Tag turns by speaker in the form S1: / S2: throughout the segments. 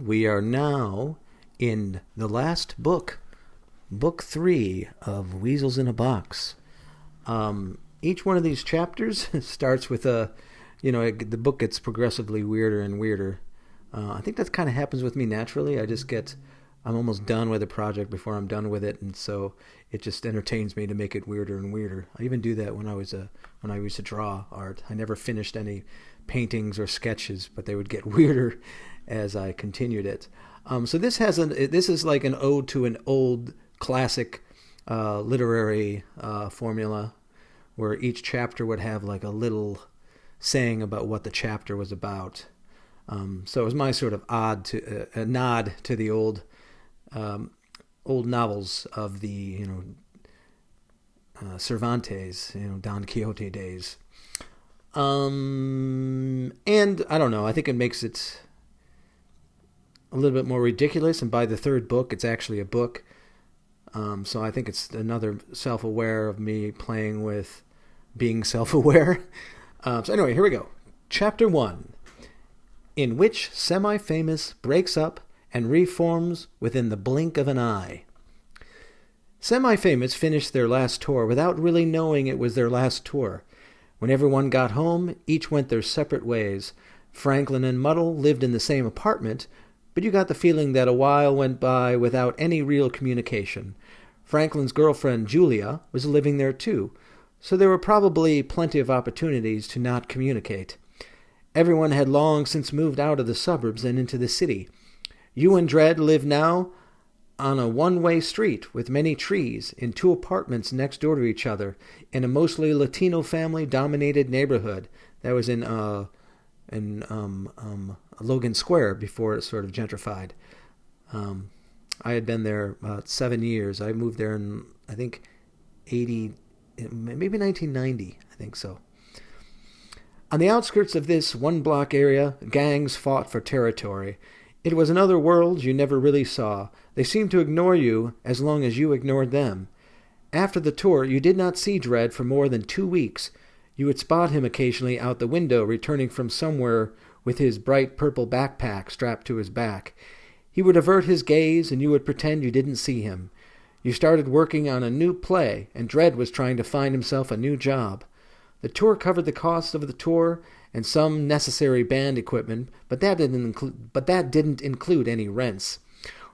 S1: we are now in the last book, Book 3 of Weasels in a Box. Each one of these chapters starts with the book gets progressively weirder and weirder. I think that kind of happens with me naturally. I'm almost done with a project before I'm done with it, and so it just entertains me to make it weirder and weirder. I even do that when I used to draw art. I never finished any paintings or sketches, but they would get weirder as I continued it. So this is like an ode to an old classic literary formula, where each chapter would have like a little saying about what the chapter was about. So it was my sort of a nod to the old novels of the Cervantes, Don Quixote days. And I don't know. I think it makes it a little bit more ridiculous. And by the third book, it's actually a book. So I think it's another self-aware of me playing with being self-aware. So anyway, here we go. Chapter 1. In which semi-famous breaks up and reforms within the blink of an eye. Semi-famous finished their last tour without really knowing it was their last tour. When everyone got home, each went their separate ways. Franklin and Muddle lived in the same apartment, but you got the feeling that a while went by without any real communication. Franklin's girlfriend, Julia, was living there too, so there were probably plenty of opportunities to not communicate. Everyone had long since moved out of the suburbs and into the city. You and Dredd live now on a one-way street with many trees in 2 apartments next door to each other in a mostly Latino family-dominated neighborhood that was in Logan Square before it sort of gentrified. I had been there about 7 years. I moved there in, I think, maybe 1990, I think so. On the outskirts of this one-block area, gangs fought for territory. It was another world you never really saw. They seemed to ignore you as long as you ignored them. After the tour, you did not see Dredd for more than 2 weeks. You would spot him occasionally out the window returning from somewhere with his bright purple backpack strapped to his back. He would avert his gaze and you would pretend you didn't see him. You started working on a new play, and Dredd was trying to find himself a new job. The tour covered the cost of the tour and some necessary band equipment, but that didn't include any rents.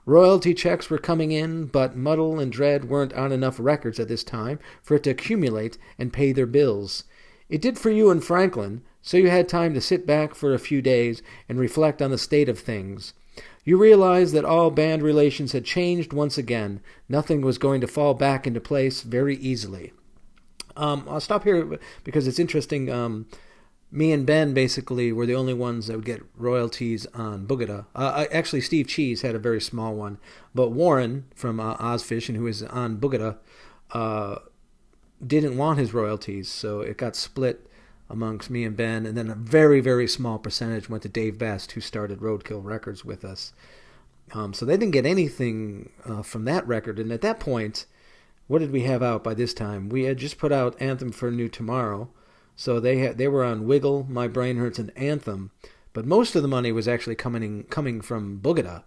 S1: Royalty checks were coming in, but Muddle and Dredd weren't on enough records at this time for it to accumulate and pay their bills. It did for you and Franklin, so you had time to sit back for a few days and reflect on the state of things. You realized that all band relations had changed once again. Nothing was going to fall back into place very easily. I'll stop here because it's interesting. Me and Ben basically were the only ones that would get royalties on Boogada. Actually, Steve Cheese had a very small one, but Warren from Ozfish, and who was on Boogada, didn't want his royalties, so it got split amongst me and Ben, and then a very, very small percentage went to Dave Best, who started Roadkill Records with us. So they didn't get anything from that record, and at that point, what did we have out by this time? We had just put out Anthem for a New Tomorrow, so they were on Wiggle, My Brain Hurts, and Anthem, but most of the money was actually coming from Boogada.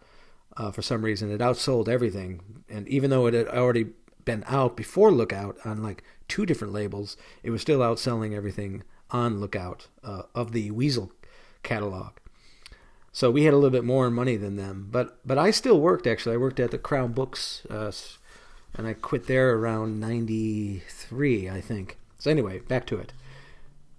S1: For some reason, it outsold everything, and even though it had already been out before Lookout on like 2 different labels, it was still outselling everything on Lookout of the Weasel catalog. So we had a little bit more money than them, but I still worked. Actually, I worked at the Crown Books, and I quit there around 93, I think. So anyway, back to it.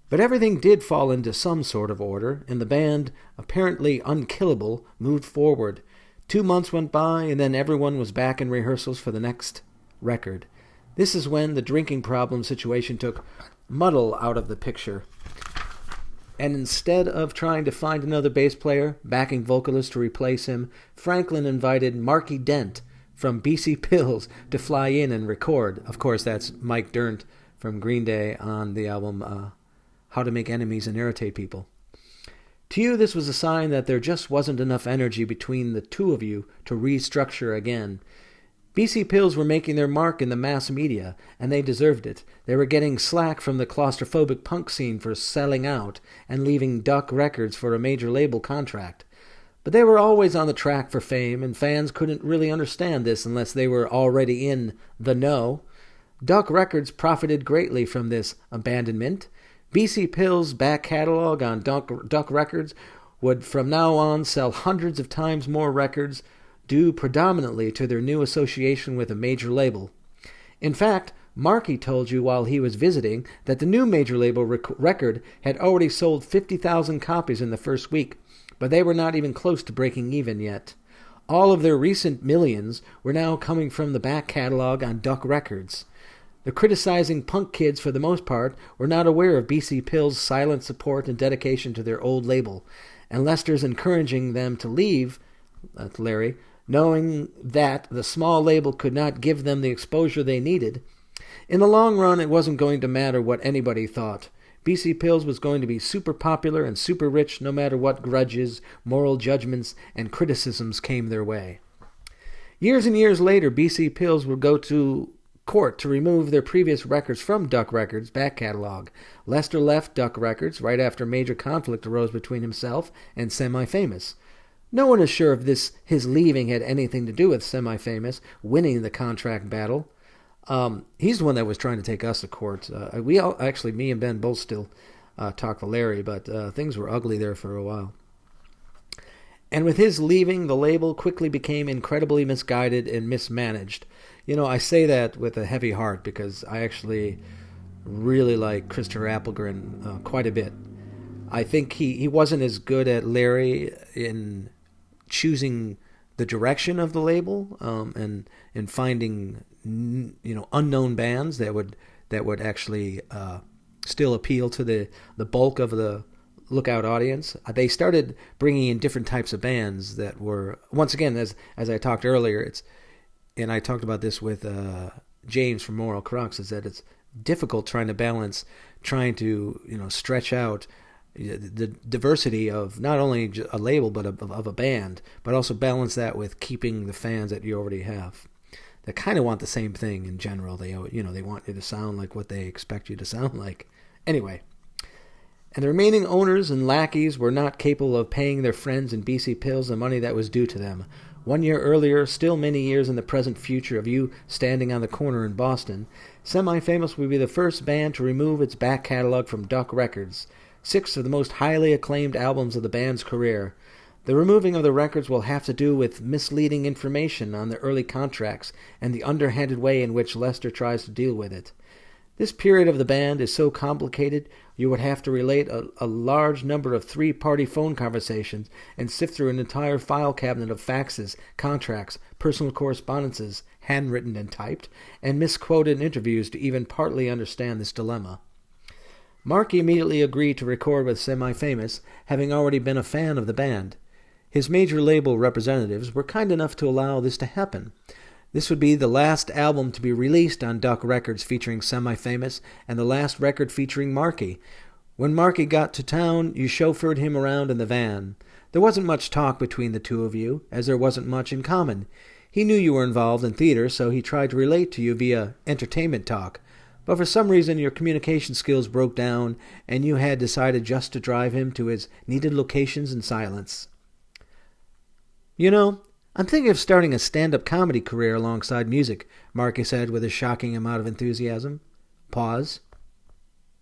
S1: But everything did fall into some sort of order, and the band, apparently unkillable, moved forward. 2 months went by, and then everyone was back in rehearsals for the next record. This is when the drinking problem situation took Muddle out of the picture. And instead of trying to find another bass player, backing vocalist to replace him, Franklin invited Marky Dent from BC Pills to fly in and record. Of course, that's Mike Dirnt from Green Day on the album How to Make Enemies and Irritate People. To you, this was a sign that there just wasn't enough energy between the two of you to restructure again. BC Pills were making their mark in the mass media, and they deserved it. They were getting slack from the claustrophobic punk scene for selling out and leaving Duck Records for a major label contract. But they were always on the track for fame, and fans couldn't really understand this unless they were already in the know. Duck Records profited greatly from this abandonment. BC Pill's back catalog on Duck Records would from now on sell hundreds of times more records, due predominantly to their new association with a major label. In fact, Markey told you while he was visiting that the new major label record had already sold 50,000 copies in the first week, but they were not even close to breaking even yet. All of their recent millions were now coming from the back catalog on Duck Records. The criticizing punk kids, for the most part, were not aware of BC Pill's silent support and dedication to their old label, and Lester's encouraging them to leave, Larry, knowing that the small label could not give them the exposure they needed. In the long run, it wasn't going to matter what anybody thought. BC Pills was going to be super popular and super rich no matter what grudges, moral judgments, and criticisms came their way. Years and years later, BC Pills would go to court to remove their previous records from Duck Records' back catalog. Lester left Duck Records right after major conflict arose between himself and Semi-Famous. No one is sure if his leaving had anything to do with Semi-Famous winning the contract battle. He's the one that was trying to take us to court. Me and Ben both still talk to Larry, but things were ugly there for a while. And with his leaving, the label quickly became incredibly misguided and mismanaged. You know, I say that with a heavy heart because I actually really like Christopher Applegren quite a bit. I think he wasn't as good at Larry in choosing the direction of the label and in finding unknown bands that would actually still appeal to the bulk of the Lookout audience. They started bringing in different types of bands that were, once again, as I talked earlier, and I talked about this with James from Moral Crux, is that it's difficult trying to stretch out the diversity of not only a label but of a band, but also balance that with keeping the fans that you already have. They kind of want the same thing in general. They want you to sound like what they expect you to sound like. Anyway, and the remaining owners and lackeys were not capable of paying their friends in BC Pills the money that was due to them. 1 year earlier, still many years in the present future of you standing on the corner in Boston, Semi-Famous would be the first band to remove its back catalog from Duck Records. 6 of the most highly acclaimed albums of the band's career. The removing of the records will have to do with misleading information on the early contracts and the underhanded way in which Lester tries to deal with it. This period of the band is so complicated you would have to relate a large number of three-party phone conversations and sift through an entire file cabinet of faxes, contracts, personal correspondences, handwritten and typed, and misquoted interviews to even partly understand this dilemma. Markey immediately agreed to record with Semi-Famous, having already been a fan of the band. His major label representatives were kind enough to allow this to happen. This would be the last album to be released on Duck Records featuring Semi-Famous and the last record featuring Markey. When Markey got to town, you chauffeured him around in the van. There wasn't much talk between the two of you, as there wasn't much in common. He knew you were involved in theater, so he tried to relate to you via entertainment talk. But for some reason your communication skills broke down, and you had decided just to drive him to his needed locations in silence. You know, I'm thinking of starting a stand-up comedy career alongside music, Markey said with a shocking amount of enthusiasm. Pause.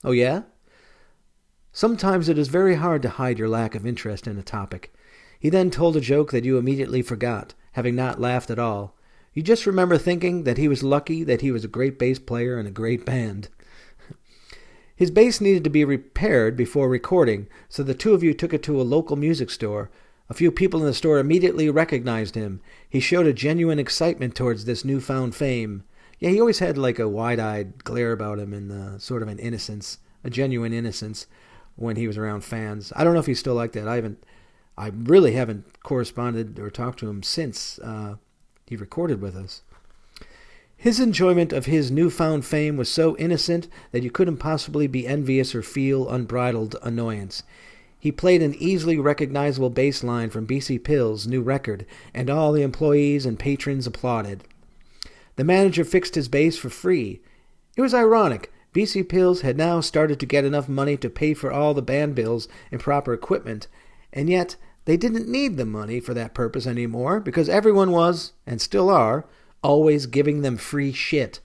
S1: Oh yeah? Sometimes it is very hard to hide your lack of interest in a topic. He then told a joke that you immediately forgot, having not laughed at all. You just remember thinking that he was lucky that he was a great bass player in a great band. His bass needed to be repaired before recording, so the two of you took it to a local music store. A few people in the store immediately recognized him. He showed a genuine excitement towards this newfound fame. Yeah, he always had like a wide-eyed glare about him and sort of an innocence, a genuine innocence when he was around fans. I don't know if he's still like that. I really haven't corresponded or talked to him since he recorded with us. His enjoyment of his newfound fame was so innocent that you couldn't possibly be envious or feel unbridled annoyance. He played an easily recognizable bass line from BC Pill's new record, and all the employees and patrons applauded. The manager fixed his bass for free. It was ironic. BC Pills had now started to get enough money to pay for all the band bills and proper equipment, and yet they didn't need the money for that purpose anymore because everyone was, and still are, always giving them free shit.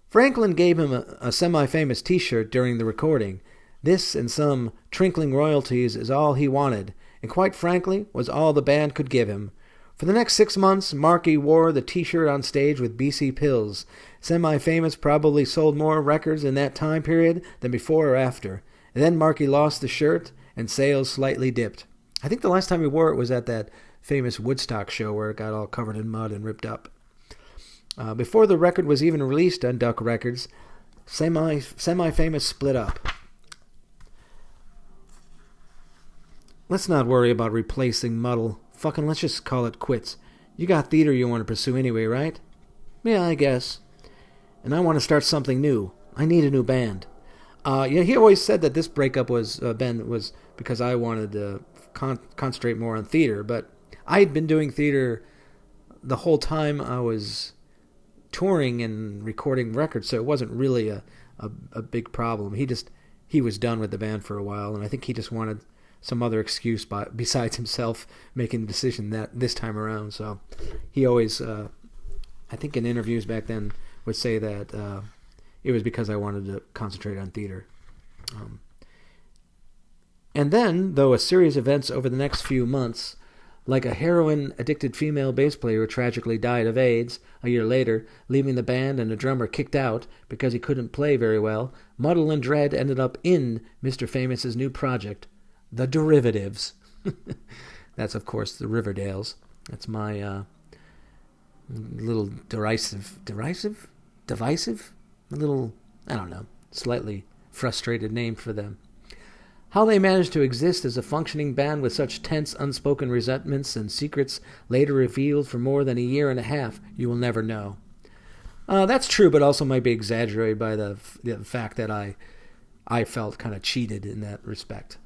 S1: Franklin gave him a semi-famous t-shirt during the recording. This and some trinkling royalties is all he wanted, and quite frankly was all the band could give him. For the next 6 months, Marky wore the t-shirt on stage with BC Pills. Semi-famous probably sold more records in that time period than before or after. And then Marky lost the shirt, and sales slightly dipped. I think the last time he wore it was at that famous Woodstock show where it got all covered in mud and ripped up. Before the record was even released on Duck Records, Semi-famous split up. Let's not worry about replacing Muddle. Fucking let's just call it quits. You got theater you want to pursue anyway, right? Yeah, I guess. And I want to start something new. I need a new band. He always said that this breakup was because I wanted to concentrate more on theater, but I had been doing theater the whole time I was touring and recording records, so it wasn't really a big problem. He was done with the band for a while, and I think he just wanted some other excuse besides himself making the decision that this time around. So he always, I think in interviews back then, would say that it was because I wanted to concentrate on theater. And then, though a series of events over the next few months, like a heroin-addicted female bass player who tragically died of AIDS a year later, leaving the band and the drummer kicked out because he couldn't play very well, Muddle and Dread ended up in Mr. Famous's new project, The Derivatives. That's, of course, the Riverdales. That's my little divisive? A little, I don't know, slightly frustrated name for them. How they managed to exist as a functioning band with such tense, unspoken resentments and secrets later revealed for more than a year and a half, you will never know. That's true, but also might be exaggerated by the fact that I felt kind of cheated in that respect.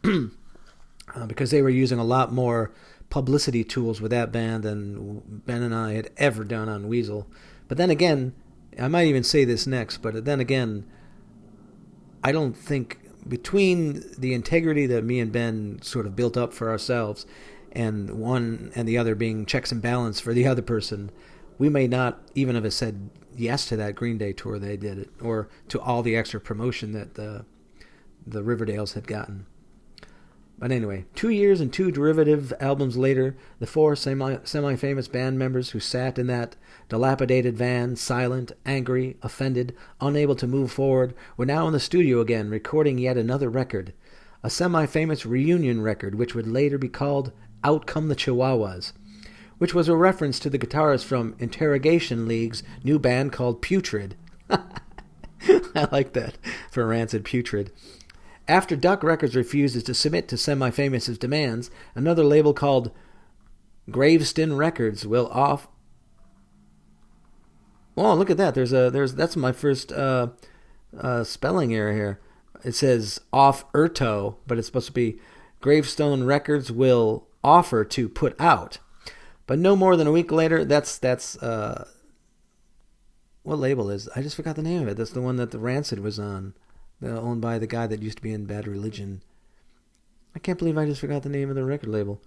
S1: Because they were using a lot more publicity tools with that band than Ben and I had ever done on Weasel. But then again, I might even say this next, but then again, I don't think between the integrity that me and Ben sort of built up for ourselves and one and the other being checks and balance for the other person, we may not even have said yes to that Green Day tour they did it, or to all the extra promotion that the Riverdales had gotten. But anyway, 2 years and 2 derivative albums later, the 4 semi-famous band members who sat in that dilapidated van, silent, angry, offended, unable to move forward, were now in the studio again, recording yet another record, a semi-famous reunion record which would later be called Out Come the Chihuahuas, which was a reference to the guitarist from Interrogation League's new band called Putrid. I like that, for Rancid Putrid. After Duck Records refuses to submit to Semi-Famous's demands, another label called Graveston Records will off. Oh, look at that! That's my first spelling error here. It says off Erto, but it's supposed to be Gravestone Records will offer to put out. But no more than a week later, that's what label is? I just forgot the name of it. That's the one that the Rancid was on. Owned by the guy that used to be in Bad Religion. I can't believe I just forgot the name of the record label.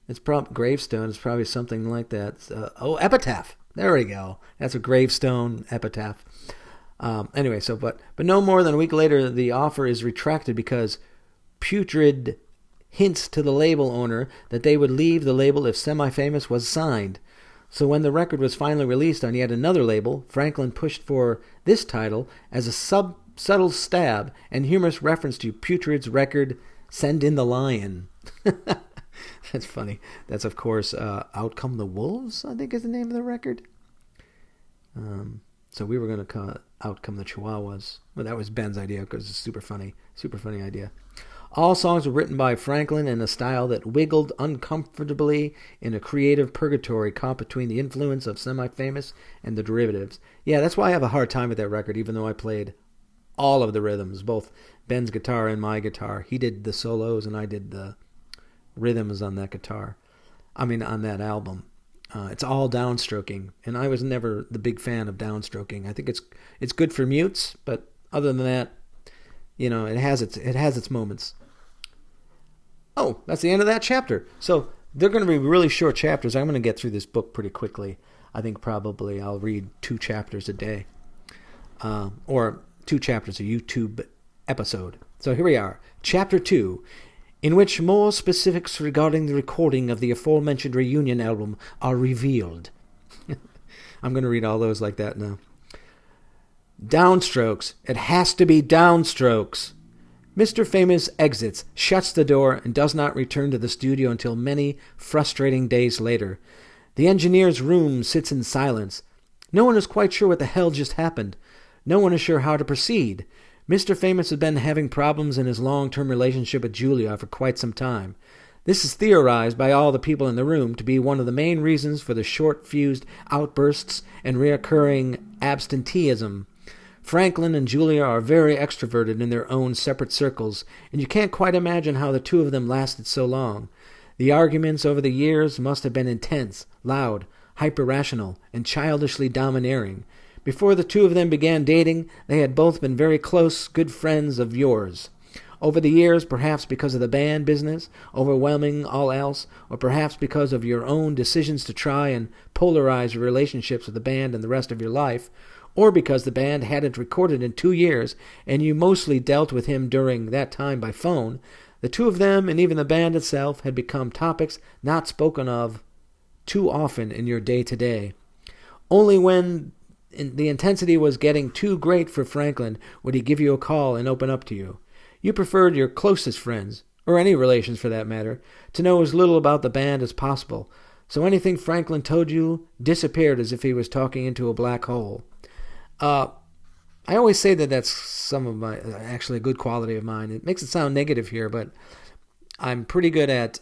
S1: It's Gravestone. It's probably something like that. Epitaph. There we go. That's a Gravestone Epitaph. Anyway, but no more than a week later, the offer is retracted because Putrid hints to the label owner that they would leave the label if Semi-Famous was signed. So when the record was finally released on yet another label, Franklin pushed for this title as a subtle stab and humorous reference to Putrid's record, Send in the Lion. That's funny. That's, of course, Out Come the Wolves, I think is the name of the record. So we were going to call it Out Come the Chihuahuas. Well, that was Ben's idea because it's super funny idea. All songs were written by Franklin in a style that wiggled uncomfortably in a creative purgatory caught between the influence of Semi-Famous and the Derivatives. Yeah, that's why I have a hard time with that record, even though I played all of the rhythms, both Ben's guitar and my guitar. He did the solos and I did the rhythms on that guitar. On that album. It's all downstroking, and I was never the big fan of downstroking. I think it's good for mutes, but other than that, it has its moments. Oh, that's the end of that chapter. So they're going to be really short chapters. I'm going to get through this book pretty quickly. I think probably I'll read 2 chapters a day. Or 2 chapters a YouTube episode. So here we are. Chapter 2, in which more specifics regarding the recording of the aforementioned reunion album are revealed. I'm going to read all those like that now. Downstrokes. It has to be Downstrokes. Mr. Famous exits, shuts the door, and does not return to the studio until many frustrating days later. The engineer's room sits in silence. No one is quite sure what the hell just happened. No one is sure how to proceed. Mr. Famous has been having problems in his long-term relationship with Julia for quite some time. This is theorized by all the people in the room to be one of the main reasons for the short-fused outbursts and reoccurring absenteeism. Franklin and Julia are very extroverted in their own separate circles, and you can't quite imagine how the 2 of them lasted so long. The arguments over the years must have been intense, loud, hyper-rational, and childishly domineering. Before the 2 of them began dating, they had both been very close, good friends of yours. Over the years, perhaps because of the band business, overwhelming all else, or perhaps because of your own decisions to try and polarize your relationships with the band and the rest of your life, or because the band hadn't recorded in 2 years and you mostly dealt with him during that time by phone, the 2 of them and even the band itself had become topics not spoken of too often in your day-to-day. Only when the intensity was getting too great for Franklin would he give you a call and open up to you. You preferred your closest friends, or any relations for that matter, to know as little about the band as possible, so anything Franklin told you disappeared as if he was talking into a black hole. I always say that that's some of my, actually a good quality of mine. It makes it sound negative here, but I'm pretty good at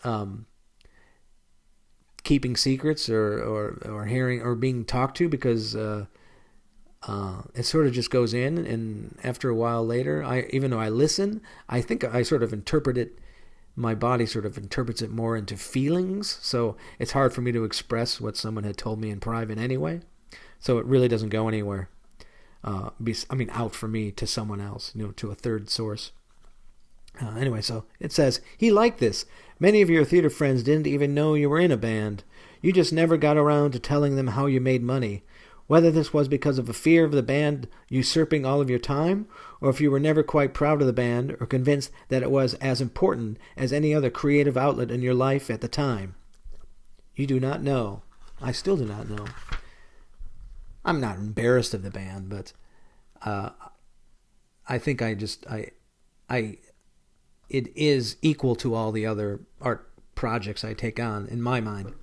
S1: keeping secrets or hearing or being talked to, because it sort of just goes in, and after a while later, even though I listen, I think I sort of interpret it. My body sort of interprets it more into feelings, so it's hard for me to express what someone had told me in private anyway. So it really doesn't go anywhere. Out for me to someone else, to a third source. Anyway, so it says, he liked this. Many of your theater friends didn't even know you were in a band. You just never got around to telling them how you made money. Whether this was because of a fear of the band usurping all of your time, or if you were never quite proud of the band, or convinced that it was as important as any other creative outlet in your life at the time. You do not know. I still do not know. I'm not embarrassed of the band, but I think it is equal to all the other art projects I take on, in my mind.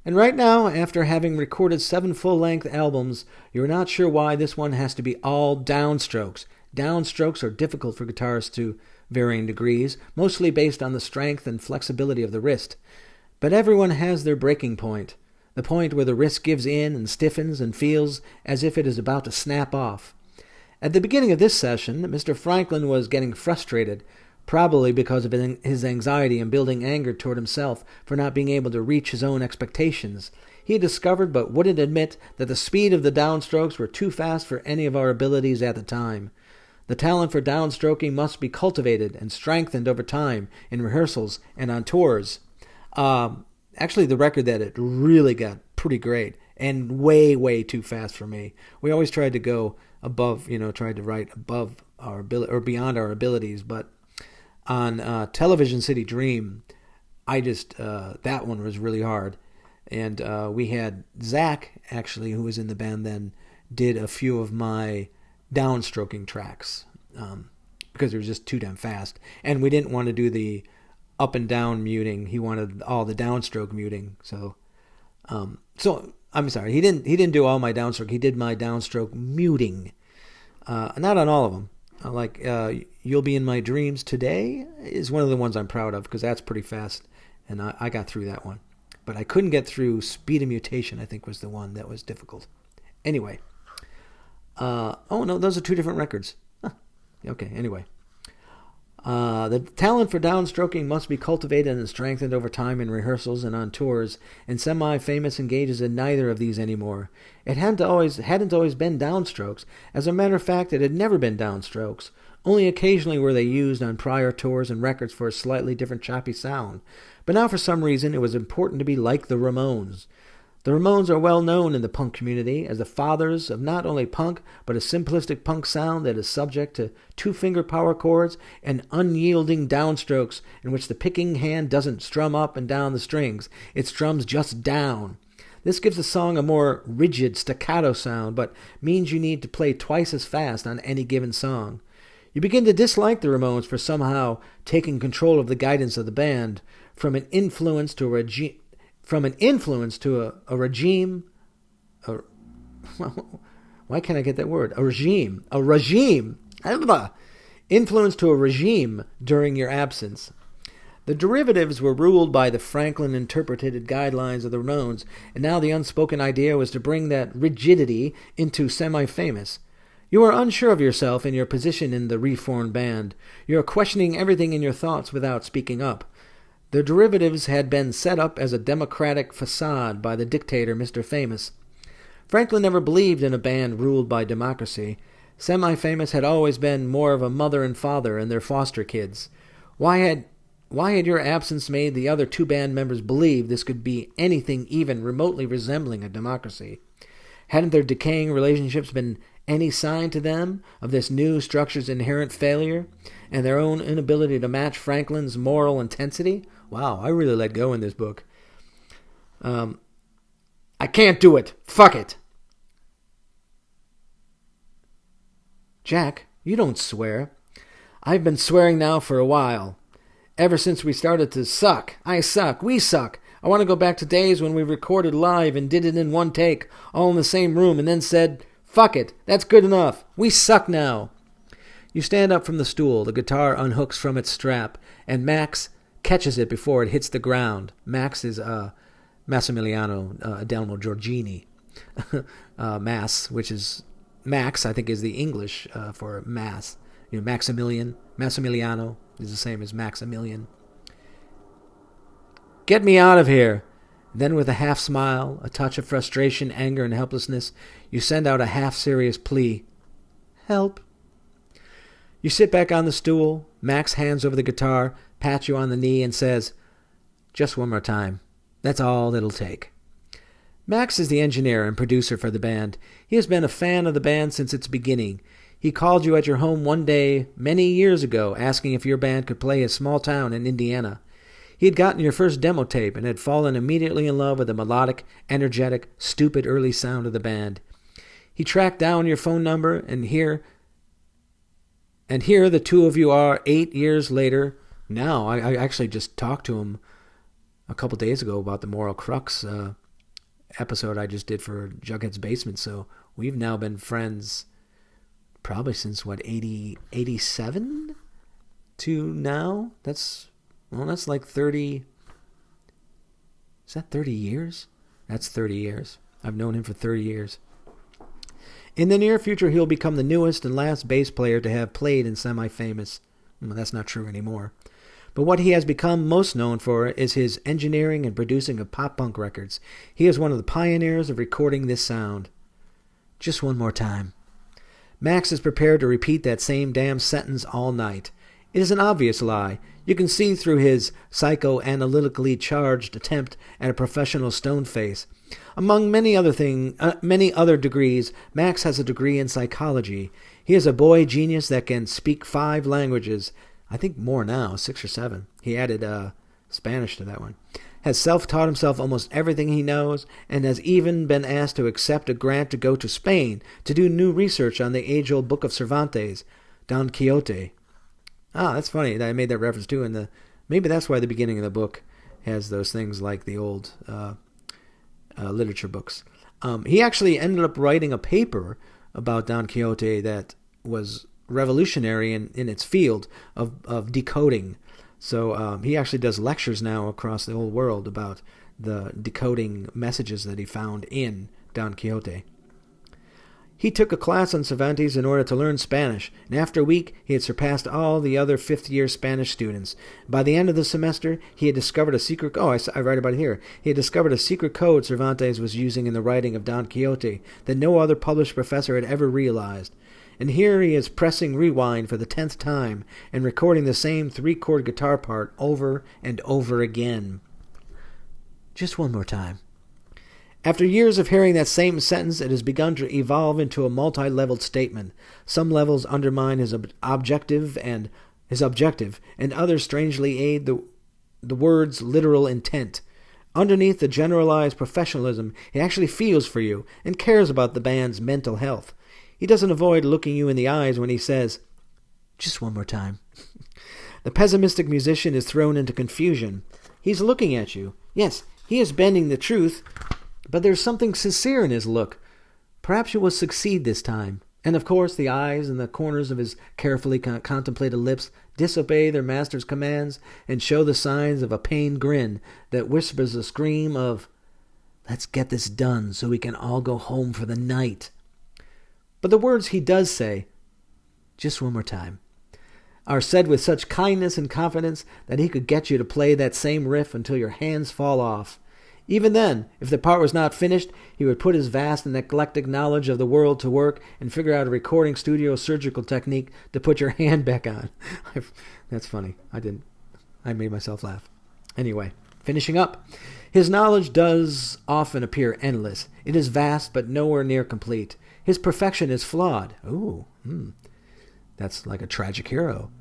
S1: And right now, after having recorded 7 full-length albums, you're not sure why this one has to be all downstrokes. Downstrokes are difficult for guitarists to varying degrees, mostly based on the strength and flexibility of the wrist. But everyone has their breaking point. The point where the wrist gives in and stiffens and feels as if it is about to snap off. At the beginning of this session, Mr. Franklin was getting frustrated, probably because of his anxiety and building anger toward himself for not being able to reach his own expectations. He had discovered but wouldn't admit that the speed of the downstrokes were too fast for any of our abilities at the time. The talent for downstroking must be cultivated and strengthened over time in rehearsals and on tours. Actually, the record that it really got pretty great and way, way too fast for me. We always tried to go above, tried to write above our ability or beyond our abilities. But on Television City Dream, that one was really hard. And we had Zach, actually, who was in the band then, did a few of my downstroking tracks because it was just too damn fast. And we didn't want to do the up and down muting. He wanted all the downstroke muting. So I'm sorry. He didn't do all my downstroke. He did my downstroke muting. Not on all of them. Like You'll Be in My Dreams Today is one of the ones I'm proud of because that's pretty fast, and I got through that one. But I couldn't get through Speed of Mutation, I think was the one that was difficult. Anyway. Oh, no, those are 2 different records. Huh. Okay, anyway. The talent for downstroking must be cultivated and strengthened over time in rehearsals and on tours, and Semi-Famous engages in neither of these anymore. It hadn't always been downstrokes. As a matter of fact, it had never been downstrokes. Only occasionally were they used on prior tours and records for a slightly different choppy sound. But now for some reason it was important to be like the Ramones. The Ramones are well known in the punk community as the fathers of not only punk, but a simplistic punk sound that is subject to two-finger power chords and unyielding downstrokes in which the picking hand doesn't strum up and down the strings, it strums just down. This gives the song a more rigid staccato sound, but means you need to play twice as fast on any given song. You begin to dislike the Ramones for somehow taking control of the guidance of the band, from an influence to a regime. Why can't I get that word? A regime. Influence to a regime during your absence. The derivatives were ruled by the Franklin-interpreted guidelines of the Ramones, and now the unspoken idea was to bring that rigidity into semi-famous. You are unsure of yourself and your position in the reformed band. You are questioning everything in your thoughts without speaking up. The derivatives had been set up as a democratic facade by the dictator, Mr. Famous. Franklin never believed in a band ruled by democracy. Semi-Famous had always been more of a mother and father and their foster kids. Why had your absence made the other two band members believe this could be anything even remotely resembling a democracy? Hadn't their decaying relationships been any sign to them of this new structure's inherent failure and their own inability to match Franklin's moral intensity? Wow, I really let go in this book. I can't do it. Fuck it. Jack, you don't swear. I've been swearing now for a while. Ever since we started to suck. I suck. We suck. I want to go back to days when we recorded live and did it in one take, all in the same room, and then said, fuck it. That's good enough. We suck now. You stand up from the stool. The guitar unhooks from its strap, and Max catches it before it hits the ground. Max is Massimiliano Adelmo Giorgini. Mass, which is Max, I think is the English for mass. You know, Massimiliano is the same as Maximilian. Get me out of here. Then with a half smile, a touch of frustration, anger, and helplessness, you send out a half-serious plea. Help. You sit back on the stool. Max hands over the guitar, pats you on the knee, and says, just one more time. That's all it'll take. Max is the engineer and producer for the band. He has been a fan of the band since its beginning. He called you at your home one day many years ago asking if your band could play a small town in Indiana. He had gotten your first demo tape and had fallen immediately in love with the melodic, energetic, stupid early sound of the band. He tracked down your phone number, and here the two of you are 8 years later. Now, I actually just talked to him a couple days ago about the Moral Crux episode I just did for Jughead's Basement. So we've now been friends probably since, 87 to now? That's like 30... Is that 30 years? That's 30 years. I've known him for 30 years. In the near future, he'll become the newest and last bass player to have played in Semi-Famous. Well, that's not true anymore. But what he has become most known for is his engineering and producing of pop-punk records. He is one of the pioneers of recording this sound. Just one more time. Max is prepared to repeat that same damn sentence all night. It is an obvious lie. You can see through his psychoanalytically charged attempt at a professional stone face. Among many other degrees, Max has a degree in psychology. He is a boy genius that can speak 5 languages. I think more now, 6 or 7. He added Spanish to that one. Has self-taught himself almost everything he knows, and has even been asked to accept a grant to go to Spain to do new research on the age-old book of Cervantes, Don Quixote. Ah, that's funny that I made that reference too. Maybe that's why the beginning of the book has those things like the old literature books. He actually ended up writing a paper about Don Quixote that was revolutionary in its field of decoding. So he actually does lectures now across the whole world about the decoding messages that he found in Don Quixote. He took a class on Cervantes in order to learn Spanish, and after a week he had surpassed all the other fifth-year Spanish students. By the end of the semester, he had discovered a secret... I write about it here. He had discovered a secret code Cervantes was using in the writing of Don Quixote that no other published professor had ever realized. and here he is pressing rewind for the 10th time and recording the same 3-chord guitar part over and over again. Just one more time. After years of hearing that same sentence, it has begun to evolve into a multi-leveled statement. Some levels undermine his objective, and others strangely aid the word's literal intent. Underneath the generalized professionalism, he actually feels for you and cares about the band's mental health. He doesn't avoid looking you in the eyes when he says, "Just one more time." The pessimistic musician is thrown into confusion. He's looking at you. Yes, he is bending the truth, but there's something sincere in his look. Perhaps you will succeed this time. And of course, the eyes and the corners of his carefully contemplated lips disobey their master's commands and show the signs of a pained grin that whispers a scream of, "Let's get this done so we can all go home for the night." But the words he does say, "Just one more time," are said with such kindness and confidence that he could get you to play that same riff until your hands fall off. Even then, if the part was not finished, he would put his vast and eclectic knowledge of the world to work and figure out a recording studio surgical technique to put your hand back on. That's funny. I made myself laugh. Anyway, finishing up. His knowledge does often appear endless. It is vast, but nowhere near complete. His perfection is flawed. That's like a tragic hero.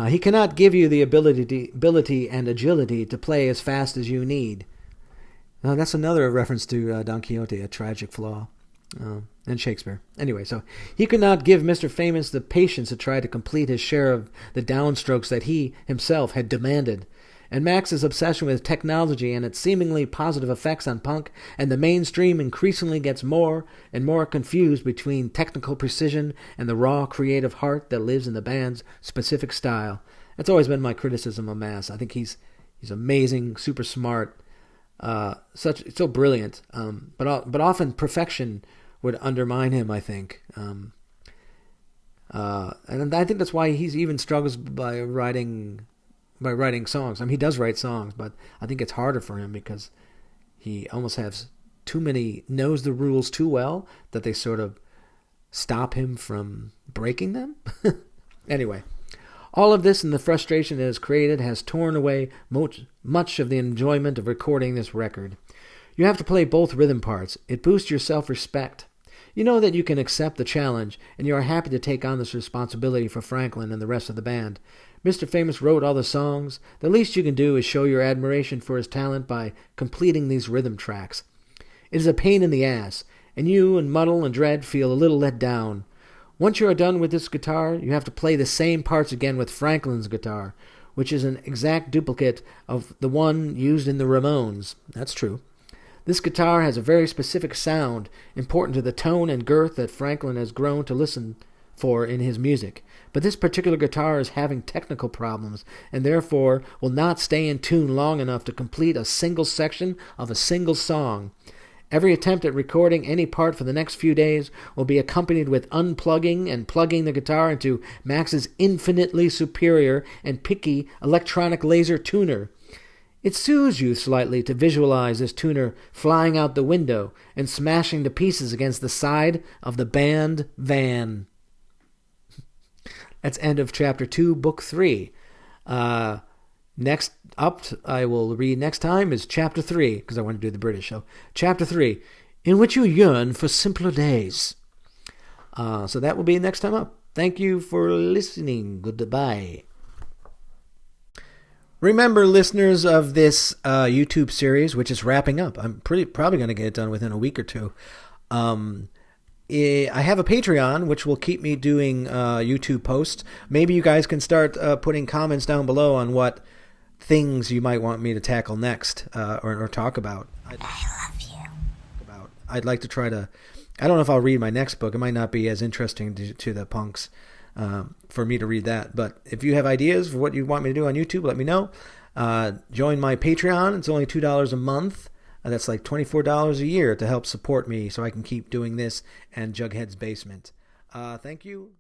S1: He cannot give you the ability and agility to play as fast as you need. That's another reference to Don Quixote, a tragic flaw, and Shakespeare. Anyway, so he could not give Mr. Famous the patience to try to complete his share of the downstrokes that he himself had demanded. And Max's obsession with technology and its seemingly positive effects on punk and the mainstream increasingly gets more and more confused between technical precision and the raw creative heart that lives in the band's specific style. That's always been my criticism of Max. I think he's amazing, super smart, so brilliant, but often perfection would undermine him, I think. And I think that's why he's even struggles by writing songs. I mean, he does write songs, but I think it's harder for him because he almost knows the rules too well that they sort of stop him from breaking them. Anyway, all of this and the frustration it has created has torn away much of the enjoyment of recording this record. You have to play both rhythm parts. It boosts your self-respect. You know that you can accept the challenge, and you are happy to take on this responsibility for Franklin and the rest of the band. Mr. Famous wrote all the songs. The least you can do is show your admiration for his talent by completing these rhythm tracks. It is a pain in the ass, and you and Muddle and Dredd feel a little let down. Once you are done with this guitar, you have to play the same parts again with Franklin's guitar, which is an exact duplicate of the one used in the Ramones. That's true. This guitar has a very specific sound, important to the tone and girth that Franklin has grown to listen for in his music. But this particular guitar is having technical problems, and therefore will not stay in tune long enough to complete a single section of a single song. Every attempt at recording any part for the next few days will be accompanied with unplugging and plugging the guitar into Max's infinitely superior and picky electronic laser tuner. It soothes you slightly to visualize this tuner flying out the window and smashing to pieces against the side of the band van. That's end of Chapter 2, Book 3. Next up, I will read next time is Chapter 3, because I want to do the British show. Chapter 3, In Which You Yearn for Simpler Days. So that will be next time up. Thank you for listening. Goodbye. Remember, listeners of this YouTube series, which is wrapping up, I'm probably going to get it done within a week or two. I have a Patreon, which will keep me doing YouTube posts. Maybe you guys can start putting comments down below on what things you might want me to tackle next or talk about. I love you. I'd like to try to... I don't know if I'll read my next book. It might not be as interesting to the punks for me to read that. But if you have ideas for what you want me to do on YouTube, let me know. Join my Patreon. It's only $2 a month. That's like $24 a year to help support me so I can keep doing this and Jughead's Basement. Thank you.